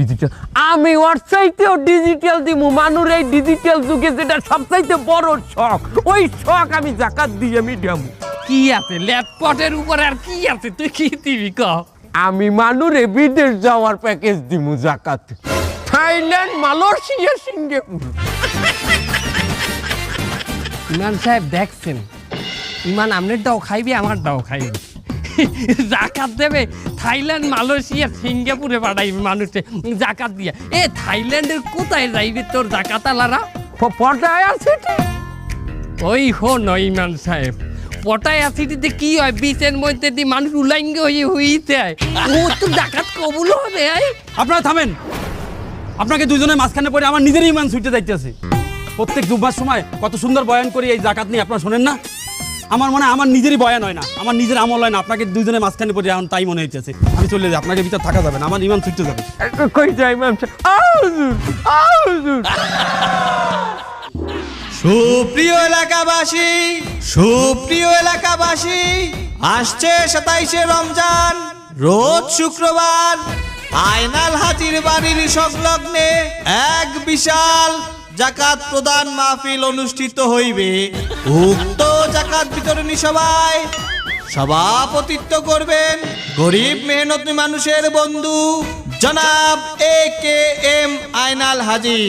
Digital আমি ওর চাইতেও digital দিমু। মানুষ এই ডিজিটাল যুগে যেটা সবচাইতে বড় শখ, ওই শখ আমি জাকাত দিয়ে আমি দেবো। কি আছে ল্যাপটপের উপরে আর কি আছে, তুই কি দিবি ক? আমি মানুরে বিদেশ যাওয়ার প্যাকেজ দিমু জাকাত। Thailand, Malaysia, Singapore. ইমান সাহেব দেখছেন, ইমান আমনেরটাও খাইবে আমারটাও খাইবে। জাকাত দেবে থাইল্যান্ড, মালয়েশিয়া, সিঙ্গাপুরে পাঠাইবে মানুষে জাকাত দিয়া। এ থাইল্যান্ডের কোথায় যাইবে তোর জাকাত আলারা? পটায় আছে ওই হন ইমান সাহেব, পটায়া সিটিতে কি হয়, বিচের মধ্যে দিয়ে মানুষ উলাঙ্গ হয়ে হইতে হয়, ও তো জাকাত কবুল হবে। আপনারা থামেন, আপনাকে দুজনের মাঝখানে পড়ে আমার নিজেরই ইমান ছুটতে যাইতেছে। প্রত্যেক জুম্মার সময় কত সুন্দর বয়ান করি এই জাকাত নিয়ে, আপনারা শোনেন না? আমার মনে হয় আমার নিজেরই বয়ান হয় না, আমার নিজের আমল হয় না, আপনাকে দুজনের মাঝখানে পড়ে এখন তাই মনে হইতেছে। আমি চলে যাই, আপনাকে ভিতর থাকা যাবে না, আমার ইমান ছুটতে যাবে। কই যাই ম্যাম? সুপ্রিয় এলাকাবাসী, সুপ্রিয় এলাকাবাসী, আসছে 27শে রমজান, রোজ শুক্রবার আয়নাল হাজির বাড়ির সংলগ্নে এক বিশাল জাকাত প্রদান মাহফিল অনুষ্ঠিত হইবে। উক্ত জাকাত বিতরণী সভায় সভাপতিত্ব করবেন গরিব মেহনতি মানুষের বন্ধু জনাব AKM আয়নাল হাজি,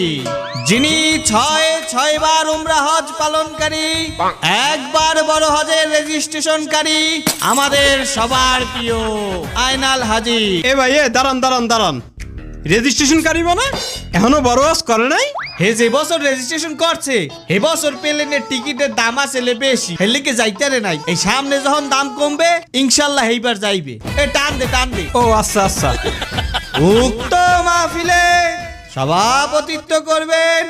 যিনি ছয় বার উমরা হজ পালনকারী, একবার বড় হজের রেজিস্ট্রেশনকারী, আমাদের সবার প্রিয় আয়নাল হাজি। এ ভাই, দাঁড়ান, রেজিস্ট্রেশনকারী মানে এখনো বড় হজ করে নাই? হে যে বছর রেজিস্ট্রেশন করছে, হে বছর প্লেনের টিকিটের দাম আছে বেশি, হেলিকে যাইতারে নাই। এই সামনে যখন দাম কমবে ইনশাল্লাহ এইবার যাইবে। এ টান দে। ও আচ্ছা। উক্ত মাহফিলে সভাপতিত্ব করবেন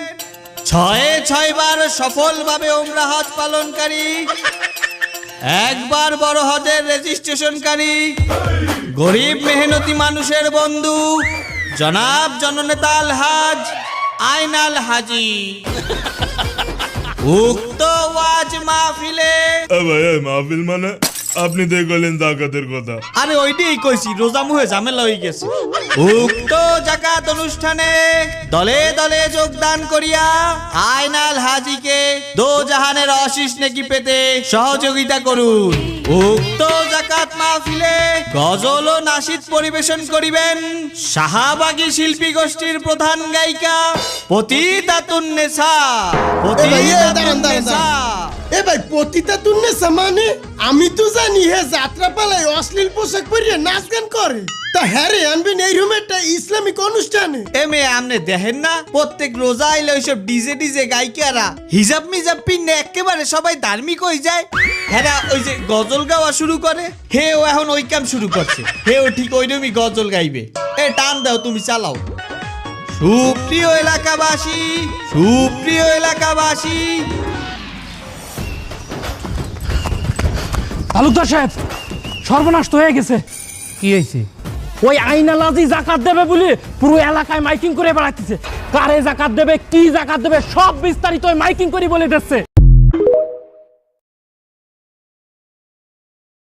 ছয় বার সফলভাবে উমরা হজ পালনকারী, একবার বড় হজের রেজিস্ট্রেশনকারী, গরিব মেহনতি মানুষের বন্ধু জনাব জননেতা আলহাজ আয়নাল হাজি। উক্ত ওয়াজ মাহফিলে মাহফিল মানে আপনি তো গেলেন জাকাতের কথা। আরে ওইটাই কইছি, রোজা মুহে ঝামেলা হয়ে গেছে। উক্ত জাকাত অনুষ্ঠানে দলে দলে যোগদান করিয়া আয়নাল হাজিকে দোজাহানের আশিস নেকি পেতে সহযোগিতা করুন। উক্ত জাকাত মাহফিলে গজল ও নাশিদ পরিবেশন করিবেন শাহবাগী শিল্পী গোষ্ঠীর প্রধান গায়িকা পতিতাতুন নেসা। এ ভাই, পতিতাতুন নেসা মানে? আমি তো জানি হে যাত্রা পালায় অশ্লীল পোশাক পরিয়ে নাচ গান করে। তা হ্যাঁ রে, আনবেন এই রুমে একটা ইসলামিক অনুষ্ঠানে। এমে আমনে দেখেন না, প্রত্যেক রোজা আইলে ওইসব ডিজে গায়িকারা হিজাব মিজাব পিনে একেবারে সবাই ধার্মিক হয়ে যায়। হ্যাঁ, ওই যে গজল গাওয়া শুরু করে, ও এখন ওই কাম শুরু করছে। ও ঠিক ওইরকমই গজল গাইবে। এ টান দাও, তুমি চালাও। সুপ্রিয় এলাকাবাসী, তালুকদার সাহেব, সর্বনাশ তো হয়ে গেছে। কি হয়েছে? ওই আয়নাল হাজি জাকাত দেবে বলে পুরো এলাকায় মাইকিং করে বেড়াচ্ছে। কারে জাকাত দেবে, কি জাকাত দেবে, সব বিস্তারিত মাইকিং করে বলে দিচ্ছে।